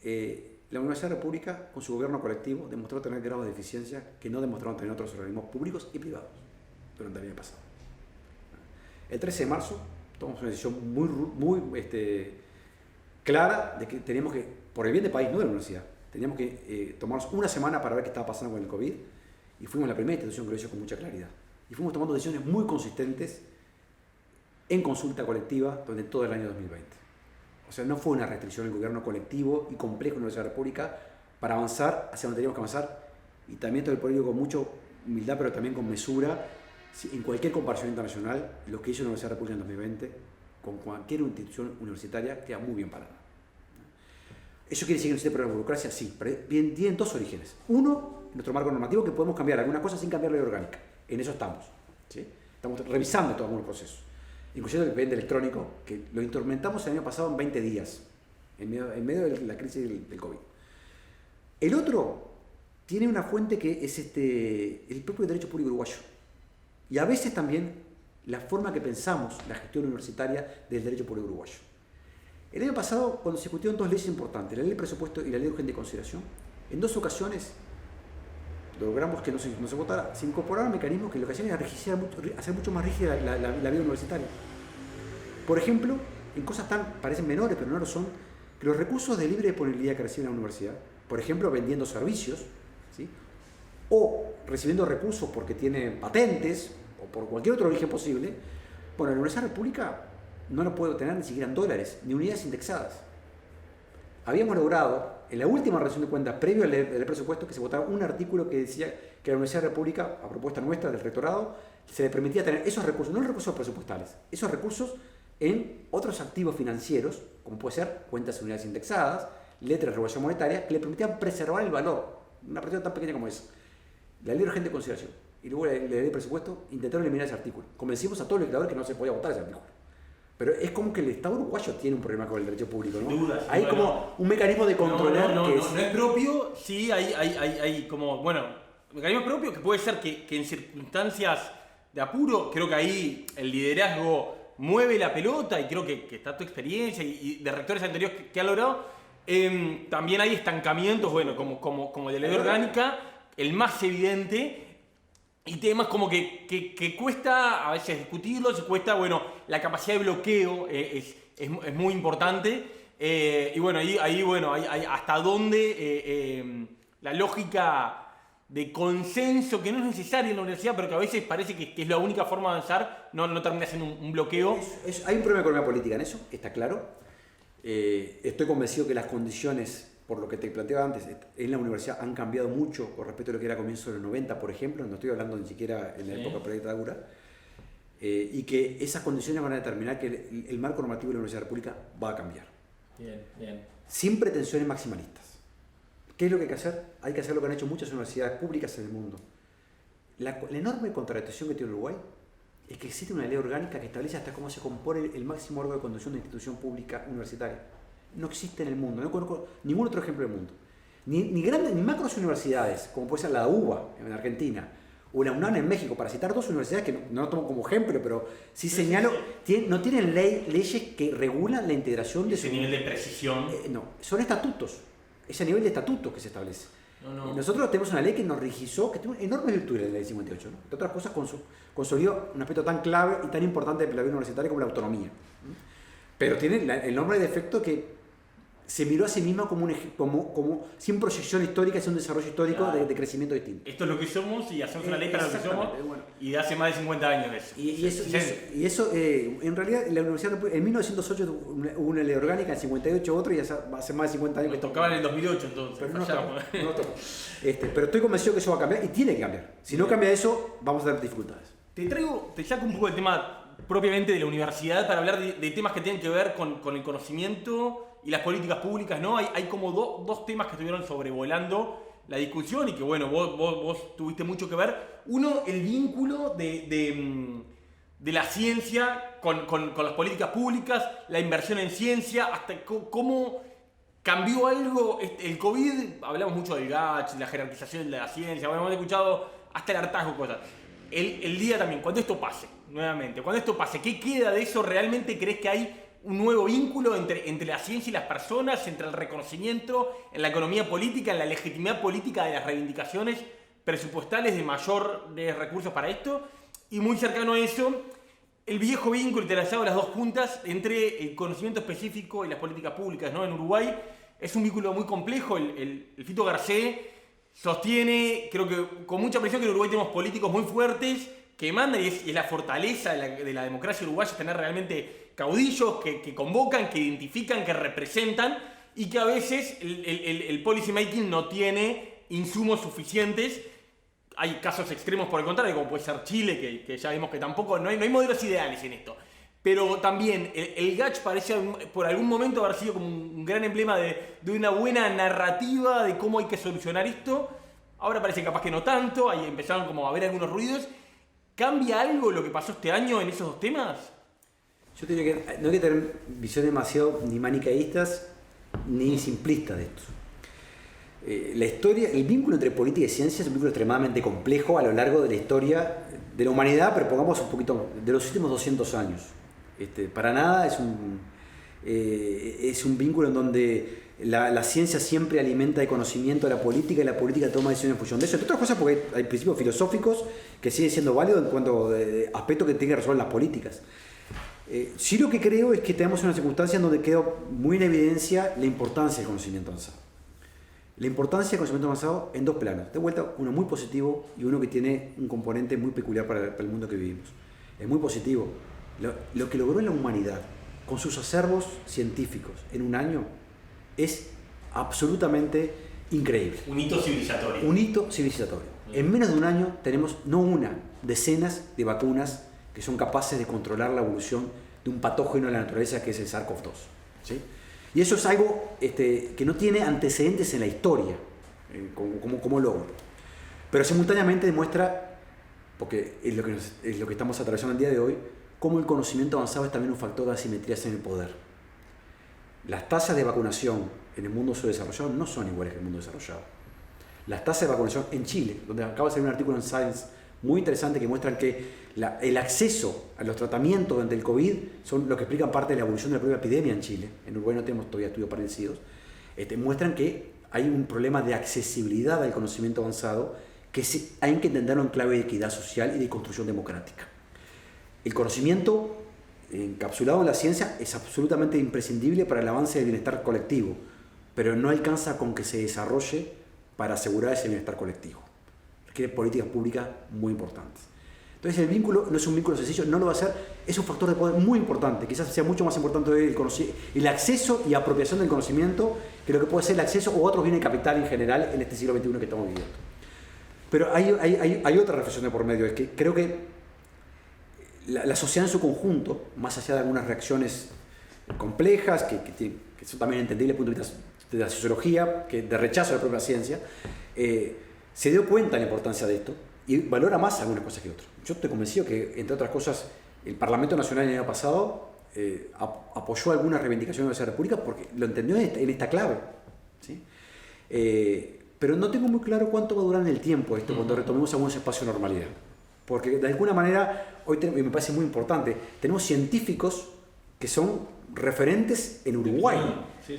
la Universidad de la República con su gobierno colectivo demostró tener grados de eficiencia que no demostraron tener otros organismos públicos y privados durante el año pasado. El 13 de marzo tomamos una decisión muy clara de que teníamos que, por el bien del país, no de la universidad, teníamos que tomarnos una semana para ver qué estaba pasando con el COVID y fuimos la primera institución que lo hizo con mucha claridad. Y fuimos tomando decisiones muy consistentes en consulta colectiva durante todo el año 2020. O sea, no fue una restricción del gobierno colectivo y complejo de la Universidad de la República para avanzar hacia donde teníamos que avanzar. Y también todo el político con mucha humildad, pero también con mesura, en cualquier comparación internacional, lo que hizo la Universidad de la República en 2020 con cualquier institución universitaria queda muy bien parada. ¿Eso quiere decir que no existe problema de burocracia? Sí, pero tienen dos orígenes. Uno, nuestro marco normativo, que podemos cambiar algunas cosas sin cambiar la ley orgánica. En eso estamos. ¿Sí? Estamos revisando todos algunos procesos. Inclusive el expediente electrónico, que lo instrumentamos el año pasado en 20 días, en medio de la crisis del COVID. El otro tiene una fuente que es el propio derecho público uruguayo. Y a veces también la forma que pensamos la gestión universitaria del derecho público uruguayo. El año pasado, cuando se discutieron dos leyes importantes, la ley del presupuesto y la ley de urgente consideración, en dos ocasiones logramos que no se votara, se incorporaron mecanismos que lo que hacían era hacer mucho más rígida la vida universitaria. Por ejemplo, en cosas parecen menores, pero no lo son, que los recursos de libre disponibilidad que recibe la universidad, por ejemplo, vendiendo servicios, ¿sí? O recibiendo recursos porque tiene patentes o por cualquier otro origen posible, bueno, la Universidad de la República no lo puede obtener ni siquiera en dólares, ni unidades indexadas. Habíamos logrado, en la última rendición de cuentas, previo al presupuesto, que se votara un artículo que decía que a la Universidad de la República, a propuesta nuestra del rectorado, se le permitía tener esos recursos, no los recursos presupuestales, esos recursos en otros activos financieros, como puede ser cuentas de unidades indexadas, letras de regulación monetaria, que le permitían preservar el valor, una presión tan pequeña como esa. La ley de urgente consideración y luego la ley de presupuesto intentaron eliminar ese artículo. Convencimos a todos los legisladores que no se podía votar ese artículo. Pero es como que el Estado uruguayo tiene un problema con el derecho público, ¿no? Dudas. Hay como un mecanismo de controlar no es propio, sí hay como, bueno, mecanismo propio que puede ser que en circunstancias de apuro, creo que ahí el liderazgo mueve la pelota y creo que está tu experiencia y de rectores anteriores que han logrado. También hay estancamientos, bueno, como el de la ley orgánica, el más evidente. Y temas como que cuesta a veces discutirlos, cuesta, bueno, la capacidad de bloqueo es muy importante. Y bueno, ahí bueno, hay hasta dónde la lógica de consenso, que no es necesaria en la universidad, pero que a veces parece que es la única forma de avanzar, no termina siendo un bloqueo. Hay un problema de economía política en eso, está claro. Estoy convencido que las condiciones, por lo que te planteaba antes, en la universidad han cambiado mucho con respecto a lo que era a comienzos de los 90, por ejemplo, no estoy hablando ni siquiera en la época pre-dictadura, y que esas condiciones van a determinar que el marco normativo de la Universidad de la República va a cambiar. Bien. Sin pretensiones maximalistas. ¿Qué es lo que hay que hacer? Hay que hacer lo que han hecho muchas universidades públicas en el mundo. La enorme contradicción que tiene Uruguay es que existe una ley orgánica que establece hasta cómo se compone el máximo órgano de conducción de institución pública universitaria. No existe en el mundo, no conozco ningún otro ejemplo del mundo. Ni grandes, ni macros universidades, como puede ser la UBA en Argentina, o la UNAM en México, para citar dos universidades que no lo tomo como ejemplo, pero sí señalo, no tienen leyes que regulan la integración de ese nivel de precisión. No, son estatutos, ese nivel de estatutos que se establece. Nosotros tenemos una ley que nos rigizó, que tiene enormes virtudes, la ley 58, ¿no? Entre otras cosas, consolidó un aspecto tan clave y tan importante de la vida universitaria como la autonomía. Pero tiene el enorme defecto que se miró a sí misma como sin proyección histórica, sin un desarrollo histórico de crecimiento distinto. Esto es lo que somos y hacemos una ley para lo que somos, bueno. y de hace más de 50 años eso. Y eso en realidad, la universidad en 1908 hubo una ley orgánica, en 58 otro, y hace más de 50 años Nos tocaba en el 2008 entonces. Pero no tocó. Pero estoy convencido que eso va a cambiar y tiene que cambiar. Si no cambia eso, vamos a tener dificultades. Te saco un poco el tema propiamente de la universidad para hablar de temas que tienen que ver con el conocimiento y las políticas públicas, ¿no? Hay como dos temas que estuvieron sobrevolando la discusión y que, bueno, vos tuviste mucho que ver. Uno, el vínculo de la ciencia con las políticas públicas, la inversión en ciencia, hasta cómo cambió algo el COVID. Hablamos mucho del GACH, la jerarquización de la ciencia, bueno, hemos escuchado hasta el hartazgo cosas. El día también, cuando esto pase, nuevamente, cuando esto pase, ¿qué queda de eso? ¿Realmente crees que hay un nuevo vínculo entre la ciencia y las personas, entre el reconocimiento, en la economía política, en la legitimidad política de las reivindicaciones presupuestales de mayores recursos para esto? Y muy cercano a eso, el viejo vínculo interesado de las dos puntas entre el conocimiento específico y las políticas públicas, ¿no? En Uruguay es un vínculo muy complejo. El Fito Garcés sostiene, creo que con mucha presión, que en Uruguay tenemos políticos muy fuertes que mandan, y es la fortaleza de la democracia uruguaya, tener realmente caudillos que convocan, que identifican, que representan, y que a veces el policy making no tiene insumos suficientes. Hay casos extremos por el contrario, como puede ser Chile, que ya vimos que tampoco, no hay modelos ideales en esto. Pero también el GACH parece por algún momento haber sido como un gran emblema de una buena narrativa de cómo hay que solucionar esto. Ahora parece capaz que no tanto, ahí empezaron como a haber algunos ruidos. ¿Cambia algo lo que pasó este año en esos dos temas? Yo te diría que no hay que tener visiones demasiado ni manicaístas ni simplistas de esto. La historia, el vínculo entre política y ciencia es un vínculo extremadamente complejo a lo largo de la historia de la humanidad, pero pongamos un poquito de los últimos 200 años. Para nada es un vínculo en donde la ciencia siempre alimenta de conocimiento a la política y la política toma decisiones en función de eso. Entre otras cosas porque hay principios filosóficos que siguen siendo válidos en cuanto a aspectos que tienen que resolver las políticas. Sí, lo que creo es que tenemos una circunstancia en donde queda muy en evidencia la importancia del conocimiento avanzado. La importancia del conocimiento avanzado en dos planos. De vuelta, uno muy positivo y uno que tiene un componente muy peculiar para el mundo que vivimos. Es muy positivo. Lo que logró en la humanidad con sus acervos científicos en un año es absolutamente increíble. Un hito civilizatorio. Un hito civilizatorio. En menos de un año tenemos no una, decenas de vacunas que son capaces de controlar la evolución de un patógeno de la naturaleza que es el SARS-CoV-2. ¿Sí? Y eso es algo que no tiene antecedentes en la historia como logro. Pero simultáneamente demuestra, porque es lo que estamos atravesando el día de hoy, cómo el conocimiento avanzado es también un factor de asimetrías en el poder. Las tasas de vacunación en el mundo subdesarrollado no son iguales que en el mundo desarrollado. Las tasas de vacunación en Chile, donde acaba de salir un artículo en Science muy interesante que muestran que el acceso a los tratamientos ante el COVID son lo que explican parte de la evolución de la propia epidemia en Chile. En Uruguay no tenemos todavía estudios parecidos. Muestran que hay un problema de accesibilidad al conocimiento avanzado que hay que entenderlo en clave de equidad social y de construcción democrática. El conocimiento encapsulado en la ciencia es absolutamente imprescindible para el avance del bienestar colectivo, pero no alcanza con que se desarrolle para asegurar ese bienestar colectivo. Requiere políticas públicas muy importantes. Entonces el vínculo no es un vínculo sencillo, no lo va a ser, es un factor de poder muy importante, quizás sea mucho más importante el acceso y apropiación del conocimiento que lo que puede ser el acceso o otros bienes de capital en general en este siglo XXI que estamos viviendo. Pero hay otra reflexión de por medio, es que creo que la sociedad en su conjunto, más allá de algunas reacciones complejas, que son también entendibles desde el punto de vista de la sociología, de rechazo a la propia ciencia, se dio cuenta de la importancia de esto y valora más algunas cosas que otras. Yo estoy convencido que, entre otras cosas, el Parlamento Nacional el año pasado apoyó algunas reivindicaciones de la República porque lo entendió en esta clave. ¿Sí? Pero no tengo muy claro cuánto va a durar en el tiempo esto cuando retomemos algunos espacios de normalidad. Porque de alguna manera, hoy me parece muy importante, tenemos científicos que son referentes en Uruguay. Sí.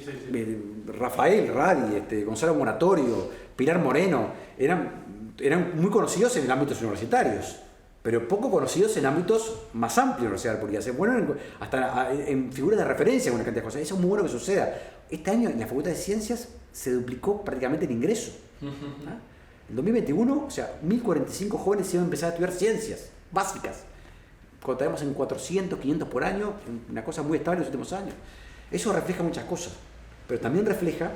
Rafael Radi, Gonzalo Moratorio, Pilar Moreno, eran muy conocidos en ámbitos universitarios, pero poco conocidos en ámbitos más amplios de la universidad pública. Se vuelven hasta en figuras de referencia con una cantidad de cosas. Eso es muy bueno que suceda. Este año en la Facultad de Ciencias se duplicó prácticamente el ingreso. ¿Ah? En 2021, o sea, 1045 jóvenes iban a empezar a estudiar ciencias básicas. Cuando estábamos en 400, 500 por año, una cosa muy estable en los últimos años. Eso refleja muchas cosas, pero también refleja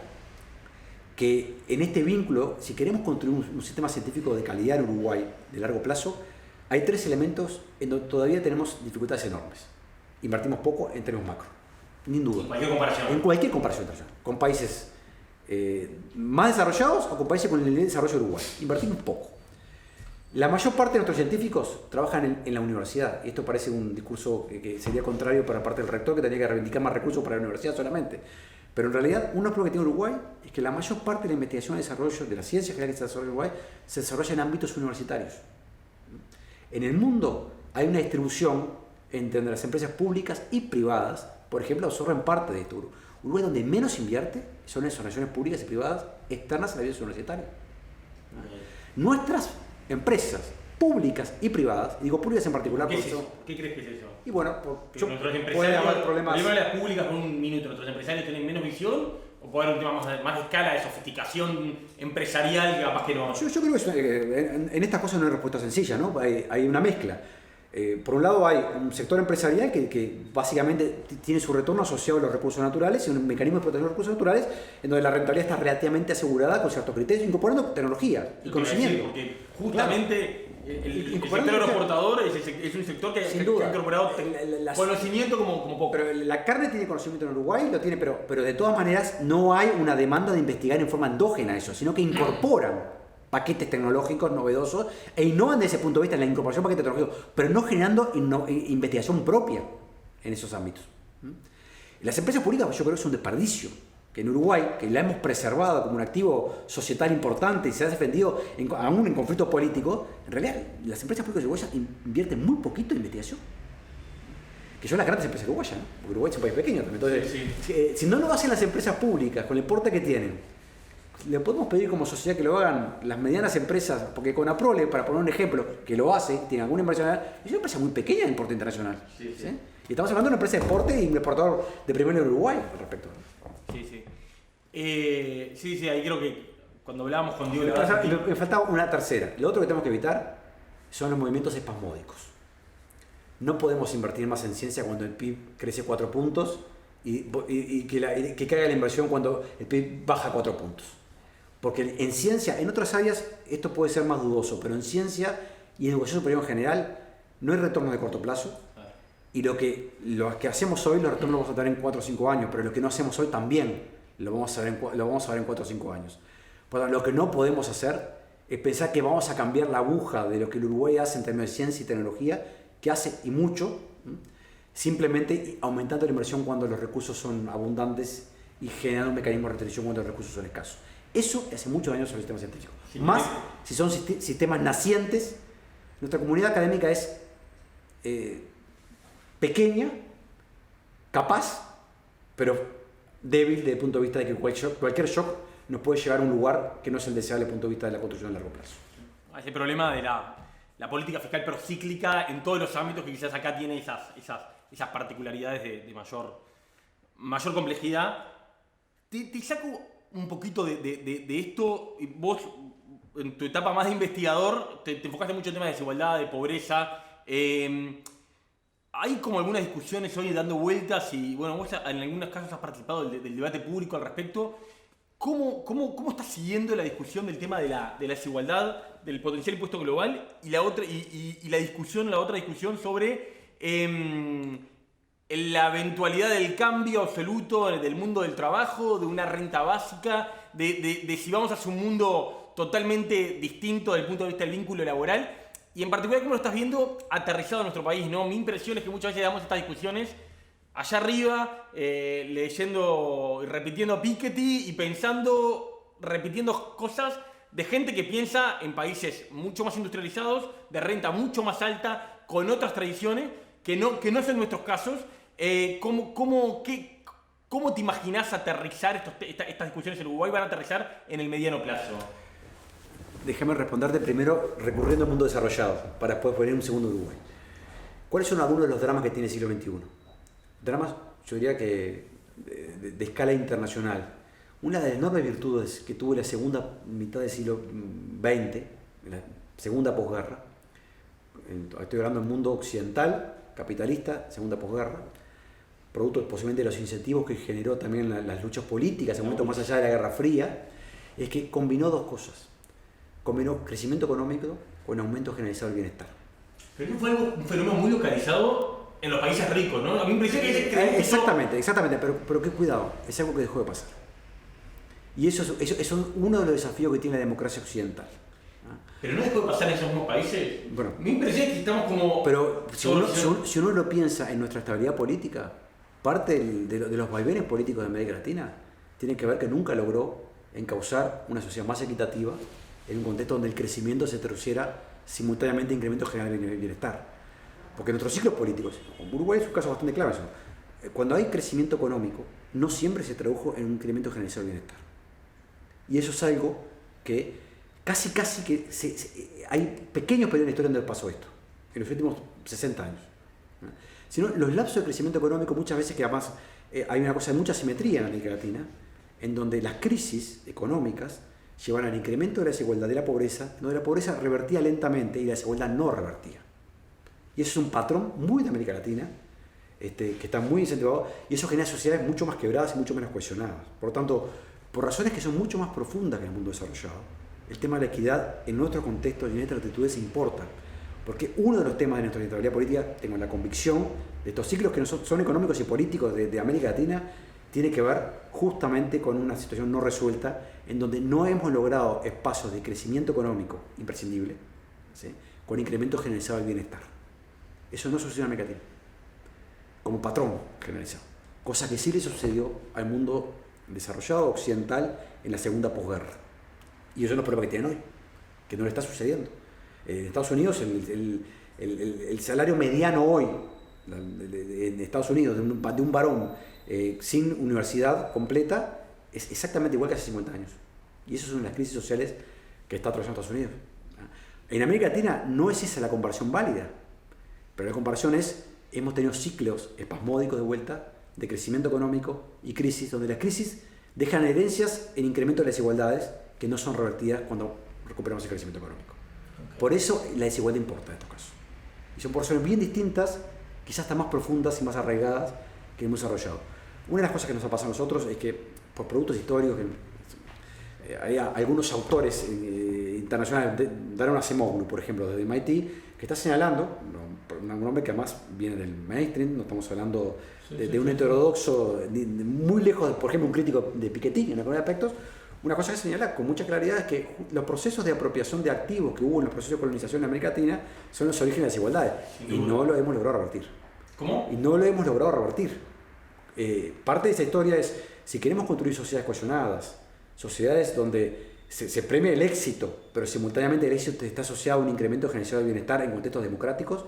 que en este vínculo, si queremos construir un sistema científico de calidad en Uruguay de largo plazo, hay 3 elementos en donde todavía tenemos dificultades enormes. Invertimos poco en términos macro, sin duda. En cualquier comparación. En cualquier comparación internacional, con países más desarrollados o con países con el nivel de desarrollo de Uruguay. Invertimos poco. La mayor parte de nuestros científicos trabajan en la universidad, y esto parece un discurso que sería contrario para parte del rector, que tenía que reivindicar más recursos para la universidad solamente. Pero en realidad, un problema que tiene Uruguay es que la mayor parte de la investigación y desarrollo de la ciencia general que se desarrolla en Uruguay se desarrolla en ámbitos universitarios. En el mundo hay una distribución entre las empresas públicas y privadas, por ejemplo, absorben parte de esto. Uruguay donde menos invierte son en asociaciones públicas y privadas externas a la vida universitaria. Nuestras empresas públicas y privadas, y digo públicas en particular, ¿Qué por es eso. eso? ¿Qué crees que es eso? Y bueno, Nuestros puede haber empresarios, problemas. primero las públicas por un minuto, nuestros empresarios tienen menos visión, o puede haber un tema más de escala de sofisticación empresarial, capaz que no. Yo creo que en estas cosas no hay respuesta sencilla, ¿no? Hay una mezcla. Por un lado hay un sector empresarial que básicamente tiene su retorno asociado a los recursos naturales y un mecanismo de protección de los recursos naturales en donde la rentabilidad está relativamente asegurada con ciertos criterios, incorporando tecnología y conocimiento. Porque justamente el sector Incorporando aeroportador es un sector que ha incorporado conocimiento como poco. Pero la carne tiene conocimiento en Uruguay, lo tiene, pero de todas maneras no hay una demanda de investigar en forma endógena eso, sino que incorporan paquetes tecnológicos novedosos e innovan desde ese punto de vista en la incorporación de paquetes tecnológicos, pero no generando investigación propia en esos ámbitos. Las empresas públicas yo creo que es un desperdicio, que en Uruguay, que la hemos preservado como un activo societal importante y se ha defendido aún en conflictos políticos, en realidad las empresas públicas uruguayas invierten muy poquito en investigación. Que son las grandes empresas uruguayas, ¿no? Porque Uruguay es un país pequeño también. Entonces, si no lo hacen las empresas públicas con el porte que tienen, le podemos pedir como sociedad que lo hagan las medianas empresas, porque con Aprole, para poner un ejemplo, que lo hace, tiene alguna inversión, es una empresa muy pequeña en porte internacional. ¿Sí? Y estamos hablando de una empresa de porte y un exportador de primer en Uruguay al respecto. Sí, ahí creo que cuando hablábamos con Diego... Me faltaba una tercera. Lo otro que tenemos que evitar son los movimientos espasmódicos. No podemos invertir más en ciencia cuando el PIB crece 4 puntos y que caiga la inversión cuando el PIB baja 4 puntos. Porque en ciencia, en otras áreas, esto puede ser más dudoso, pero en ciencia y en educación superior en general, no hay retorno de corto plazo. Y lo que hacemos hoy, los retornos los vamos a tener en 4 o 5 años, pero lo que no hacemos hoy también lo vamos a ver en 4 o 5 años. Por lo que no podemos hacer es pensar que vamos a cambiar la aguja de lo que el Uruguay hace en términos de ciencia y tecnología, que hace y mucho, simplemente aumentando la inversión cuando los recursos son abundantes y generando un mecanismo de retención cuando los recursos son escasos. Eso hace muchos años sobre el sistema científico. Más si son sistemas nacientes. Nuestra comunidad académica es pequeña, capaz, pero débil desde el punto de vista de que cualquier shock nos puede llevar a un lugar que no es el deseable desde el punto de vista de la construcción a largo plazo. Ese problema de la política fiscal procíclica en todos los ámbitos que quizás acá tiene esas particularidades de mayor complejidad. Te saco un poquito de esto. Vos, en tu etapa más de investigador, te enfocaste mucho en temas de desigualdad, de pobreza. Hay como algunas discusiones hoy dando vueltas y, bueno, vos en algunos casos has participado del debate público al respecto. ¿Cómo estás siguiendo la discusión del tema de la desigualdad, del potencial impuesto global y la otra discusión sobre la eventualidad del cambio absoluto del mundo del trabajo, de una renta básica, de si vamos hacia un mundo totalmente distinto desde el punto de vista del vínculo laboral? Y en particular, ¿cómo lo estás viendo aterrizado en nuestro país, ¿no? Mi impresión es que muchas veces damos estas discusiones allá arriba, leyendo y repitiendo a Piketty y repitiendo cosas de gente que piensa en países mucho más industrializados, de renta mucho más alta, con otras tradiciones, que no son nuestros casos. ¿Cómo te imaginás aterrizar estas discusiones en Uruguay? ¿Van a aterrizar en el mediano plazo? Déjame responderte primero recurriendo al mundo desarrollado, para después poner un segundo Uruguay. ¿Cuáles son algunos de los dramas que tiene el siglo XXI? Dramas, yo diría que de escala internacional. Una de las enormes virtudes que tuvo la segunda mitad del siglo XX, la segunda posguerra, estoy hablando del mundo occidental, capitalista, segunda posguerra, producto posiblemente de los incentivos que generó también las luchas políticas, en momentos más allá de la Guerra Fría, es que combinó dos cosas. Combinó crecimiento económico con aumento generalizado del bienestar. Pero eso fue un fenómeno muy localizado en los países ricos, ¿no? A mí me parece que Exactamente, pero qué cuidado, es algo que dejó de pasar. Y eso es uno de los desafíos que tiene la democracia occidental. Pero no dejó de pasar en esos mismos países. Bueno, me impresiona que estamos como... Pero si uno lo piensa en nuestra estabilidad política, parte de los vaivenes políticos de América Latina tiene que ver que nunca logró encauzar una sociedad más equitativa en un contexto donde el crecimiento se traduciera simultáneamente en incremento general del bienestar. Porque nuestros ciclos políticos, Uruguay es un caso bastante claro eso, cuando hay crecimiento económico, no siempre se tradujo en un incremento generalizado del bienestar. Y eso es algo que casi que hay pequeños periodos en la historia donde pasó esto, en los últimos 60 años. Sino los lapsos de crecimiento económico muchas veces que además hay una cosa de mucha simetría en América Latina, en donde las crisis económicas llevan al incremento de la desigualdad, de la pobreza, donde la pobreza revertía lentamente y la desigualdad no revertía. Y eso es un patrón muy de América Latina, que está muy incentivado, y eso genera sociedades mucho más quebradas y mucho menos cohesionadas. Por lo tanto, por razones que son mucho más profundas que en el mundo desarrollado, el tema de la equidad en nuestro contexto y en nuestras latitudes importa. Porque uno de los temas de nuestra estabilidad política, tengo la convicción de estos ciclos que son económicos y políticos de América Latina, tiene que ver justamente con una situación no resuelta en donde no hemos logrado espacios de crecimiento económico imprescindible, ¿sí?, con incremento generalizado del bienestar. Eso no sucedió en América Latina, como patrón generalizado. Cosa que sí le sucedió al mundo desarrollado occidental en la segunda posguerra. Y eso no es el problema que tienen hoy, que no le está sucediendo. En Estados Unidos el salario mediano hoy en Estados Unidos de un varón sin universidad completa es exactamente igual que hace 50 años. Y eso es una de las crisis sociales que está atravesando Estados Unidos. En América Latina no es esa la comparación válida, pero la comparación es, hemos tenido ciclos espasmódicos de vuelta de crecimiento económico y crisis, donde las crisis dejan herencias en incremento de las desigualdades que no son revertidas cuando recuperamos el crecimiento económico. Okay. Por eso la desigualdad importa en estos casos. Y son por razones bien distintas, quizás hasta más profundas y más arraigadas que hemos desarrollado. Una de las cosas que nos ha pasado a nosotros es que, por productos históricos, hay algunos autores internacionales, Daron Acemoglu, por ejemplo, desde MIT, que está señalando, un hombre que además viene del mainstream, no estamos hablando de un heterodoxo, muy lejos, por ejemplo, un crítico de Piketty en algunos aspectos. Una cosa que señala con mucha claridad es que los procesos de apropiación de activos que hubo en los procesos de colonización en América Latina son los orígenes de desigualdades y no lo hemos logrado revertir. ¿Cómo? Y no lo hemos logrado revertir. Parte de esa historia es, si queremos construir sociedades cohesionadas, sociedades donde se premia el éxito, pero simultáneamente el éxito está asociado a un incremento generalizado del bienestar en contextos democráticos,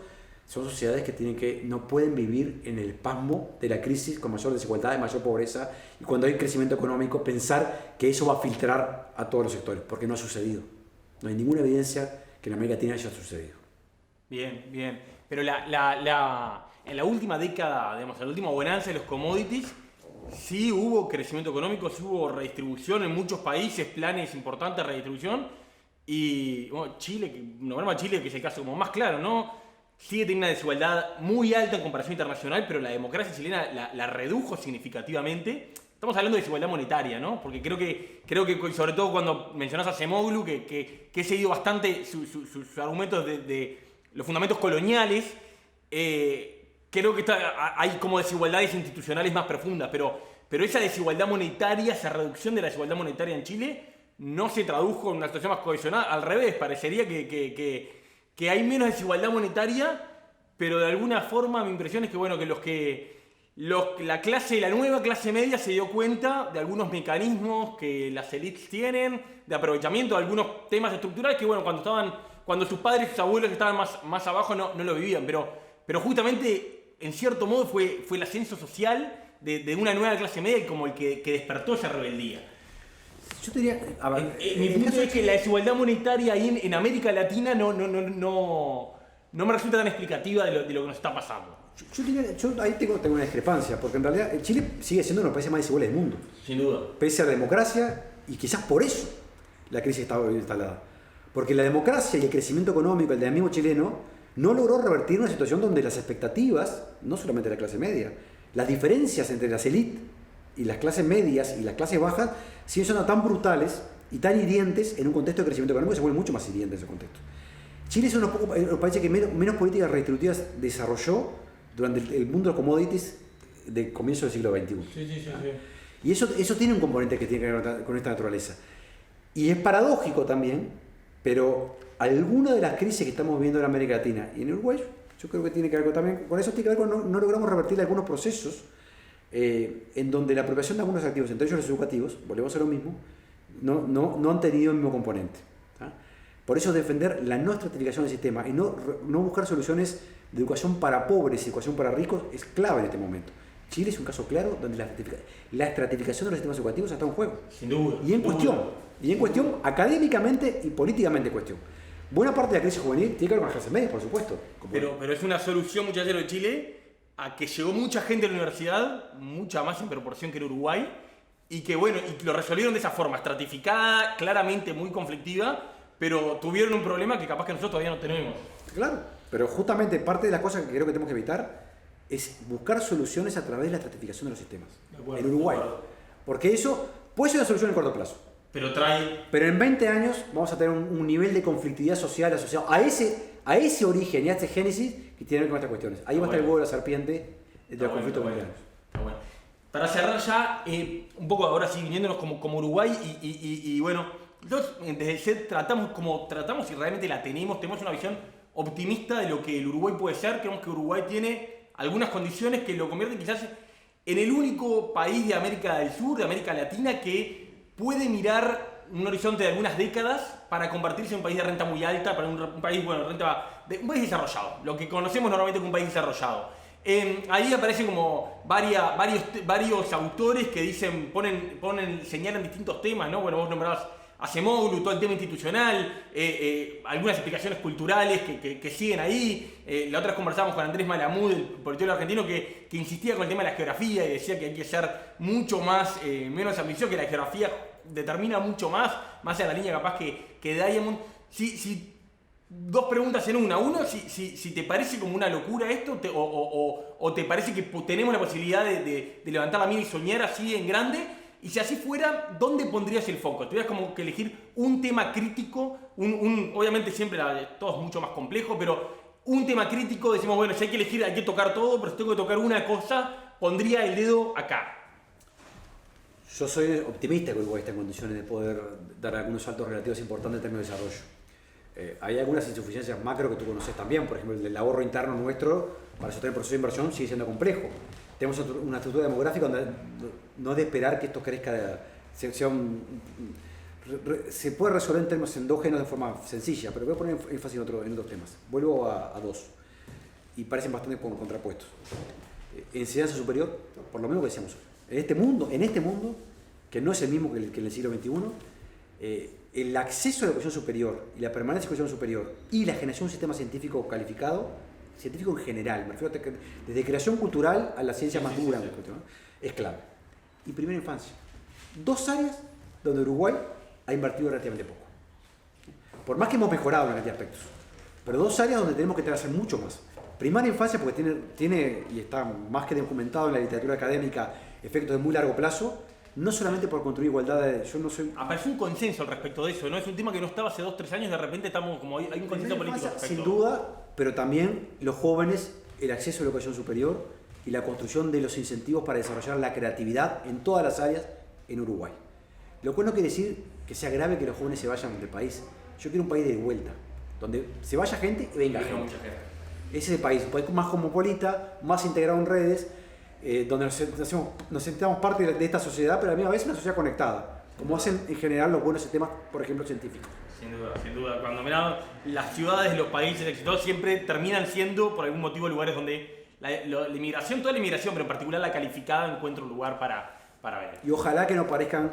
son sociedades que no pueden vivir en el espasmo de la crisis con mayor desigualdad y mayor pobreza, y cuando hay crecimiento económico pensar que eso va a filtrar a todos los sectores, porque no ha sucedido. No hay ninguna evidencia que en América Latina haya sucedido. Bien, bien. Pero en la última década, digamos, en la última bonanza de los commodities, sí hubo crecimiento económico, sí hubo redistribución en muchos países, planes importantes de redistribución, y bueno, Chile, nombramos a Chile, que es el caso como más claro, ¿no? Sigue teniendo una desigualdad muy alta en comparación internacional, pero la democracia chilena la redujo significativamente. Estamos hablando de desigualdad monetaria, ¿no? Porque creo que sobre todo cuando mencionás a Acemoglu, que he seguido bastante sus argumentos de los fundamentos coloniales, creo que hay como desigualdades institucionales más profundas, pero esa desigualdad monetaria, esa reducción de la desigualdad monetaria en Chile, no se tradujo en una situación más cohesionada. Al revés, parecería que hay menos desigualdad monetaria, pero de alguna forma mi impresión es que, bueno, que la nueva clase media se dio cuenta de algunos mecanismos que las élites tienen, de aprovechamiento de algunos temas estructurales que, bueno, cuando sus padres y sus abuelos estaban más abajo no lo vivían, pero justamente, en cierto modo, fue el ascenso social de una nueva clase media y como el que despertó esa rebeldía. Yo te diría, mi punto es que la desigualdad monetaria ahí en América Latina no me resulta tan explicativa de lo que nos está pasando. Yo ahí tengo una discrepancia, porque en realidad Chile sigue siendo uno de los países más desiguales del mundo. Sin duda. Pese a la democracia, y quizás por eso la crisis está instalada. Porque la democracia y el crecimiento económico, el dinamismo chileno, no logró revertir una situación donde las expectativas, no solamente de la clase media, las diferencias entre las élites y las clases medias y las clases bajas siguen siendo tan brutales y tan hirientes en un contexto de crecimiento económico que se vuelve mucho más hiriente en ese contexto. Chile es uno de los países que menos políticas redistributivas desarrolló durante el mundo de los commodities de comienzo del siglo XXI. Sí. Y eso tiene un componente que tiene que ver con esta naturaleza. Y es paradójico también, pero alguna de las crisis que estamos viendo en América Latina y en Uruguay, yo creo que tiene que ver también con eso, tiene que ver con no logramos revertir algunos procesos en donde la apropiación de algunos activos, entre ellos los educativos, volvemos a lo mismo, no han tenido el mismo componente. ¿Tá? Por eso defender la no estratificación del sistema y no buscar soluciones de educación para pobres y educación para ricos es clave en este momento. Chile es un caso claro donde la estratificación de los sistemas educativos está en juego. Sin duda. Y en cuestión académicamente y políticamente cuestión. Buena parte de la crisis juvenil tiene que ver con las clases medias, por supuesto. Pero es una solución, muchachos, de Chile, a que llegó mucha gente a la universidad, mucha más en proporción que en Uruguay, y que bueno, y lo resolvieron de esa forma, estratificada, claramente muy conflictiva, pero tuvieron un problema que capaz que nosotros todavía no tenemos. Claro, pero justamente parte de las cosas que creo que tenemos que evitar es buscar soluciones a través de la estratificación de los sistemas. En Uruguay. Porque eso puede ser una solución en corto plazo. Pero en 20 años vamos a tener un nivel de conflictividad social asociado a ese origen y a este génesis que tiene que ver con estas cuestiones. Ahí va a estar el huevo de la serpiente de los conflictos comunitarios. Bueno. Para cerrar ya, un poco ahora sí, viniéndonos como Uruguay y bueno, nosotros desde el CED tratamos y realmente tenemos una visión optimista de lo que el Uruguay puede ser. Creemos que Uruguay tiene algunas condiciones que lo convierten quizás en el único país de América del Sur, de América Latina, que puede mirar un horizonte de algunas décadas para convertirse en un país de renta muy alta, para un país, bueno, un país desarrollado, lo que conocemos normalmente como un país desarrollado. Ahí aparecen como varios autores que señalan distintos temas, ¿no? Bueno, vos nombrabas Acemoglu, todo el tema institucional, algunas explicaciones culturales que siguen ahí. La otra vez conversábamos con Andrés Malamud, el politólogo argentino, que insistía con el tema de la geografía y decía que hay que ser mucho más, menos ambicioso, que la geografía determina mucho más en la línea capaz que Diamond. Dos preguntas en una. Uno, si te parece como una locura esto, o te parece que tenemos la posibilidad de levantar la mira y soñar así en grande. Y si así fuera, ¿dónde pondrías el foco? Tuvieras como que elegir un tema crítico, obviamente siempre todo es mucho más complejo, pero un tema crítico, decimos, bueno, si hay que elegir, hay que tocar todo, pero si tengo que tocar una cosa, pondría el dedo acá. Yo soy optimista que Uruguay está en condiciones de poder dar algunos saltos relativos importantes en términos de desarrollo. Hay algunas insuficiencias macro que tú conoces también, por ejemplo, el ahorro interno nuestro para sostener el proceso de inversión sigue siendo complejo. Tenemos una estructura demográfica donde no es de esperar que esto crezca, se puede resolver en términos endógenos de forma sencilla, pero voy a poner énfasis en otros temas. Vuelvo a dos, y parecen bastante contrapuestos. Enseñanza superior, por lo menos que decíamos, en este mundo, que no es el mismo que en el siglo XXI, el acceso a la educación superior y la permanencia de la educación superior y la generación de un sistema científico calificado, científico en general, me refiero desde creación cultural a la ciencia más dura, ¿no? Es clave. Y primera infancia. Dos áreas donde Uruguay ha invertido relativamente poco. Por más que hemos mejorado en una cantidad de aspectos, pero dos áreas donde tenemos que hacer mucho más. Primaria infancia porque tiene, y está más que documentado en la literatura académica, efectos de muy largo plazo, no solamente por construir igualdad yo no soy... Aparece un consenso al respecto de eso, ¿no? Es un tema que no estaba hace 2-3 años, de repente estamos como hay un consenso político al respecto. Sin duda, pero también los jóvenes, el acceso a la educación superior y la construcción de los incentivos para desarrollar la creatividad en todas las áreas en Uruguay. Lo cual no quiere decir que sea grave que los jóvenes se vayan del país. Yo quiero un país de vuelta, donde se vaya gente y venga gente. Ese es el país, un país más cosmopolita, más integrado en redes, donde nos sentamos parte de esta sociedad, pero a la misma vez una sociedad conectada, como hacen en general los buenos sistemas, por ejemplo, científicos. Sin duda. Cuando miramos las ciudades de los países exitosos, siempre terminan siendo, por algún motivo, lugares donde la inmigración, toda la inmigración, pero en particular la calificada, encuentra un lugar para ver. Y ojalá que no parezcan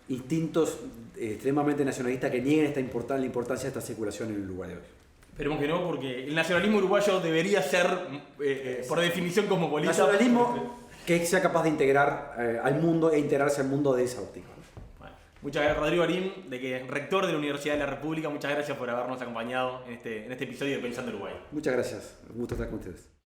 instintos extremadamente nacionalistas que nieguen la importancia de esta circulación en el lugar de hoy. Esperemos que no, porque el nacionalismo uruguayo debería ser, por definición, cosmopolita. Nacionalismo que sea capaz de integrar al mundo e integrarse al mundo de esa óptica. Bueno, muchas gracias, Rodrigo Arín, rector de la Universidad de la República. Muchas gracias por habernos acompañado en este episodio de Pensando Uruguay. Muchas gracias. Un gusto estar con ustedes.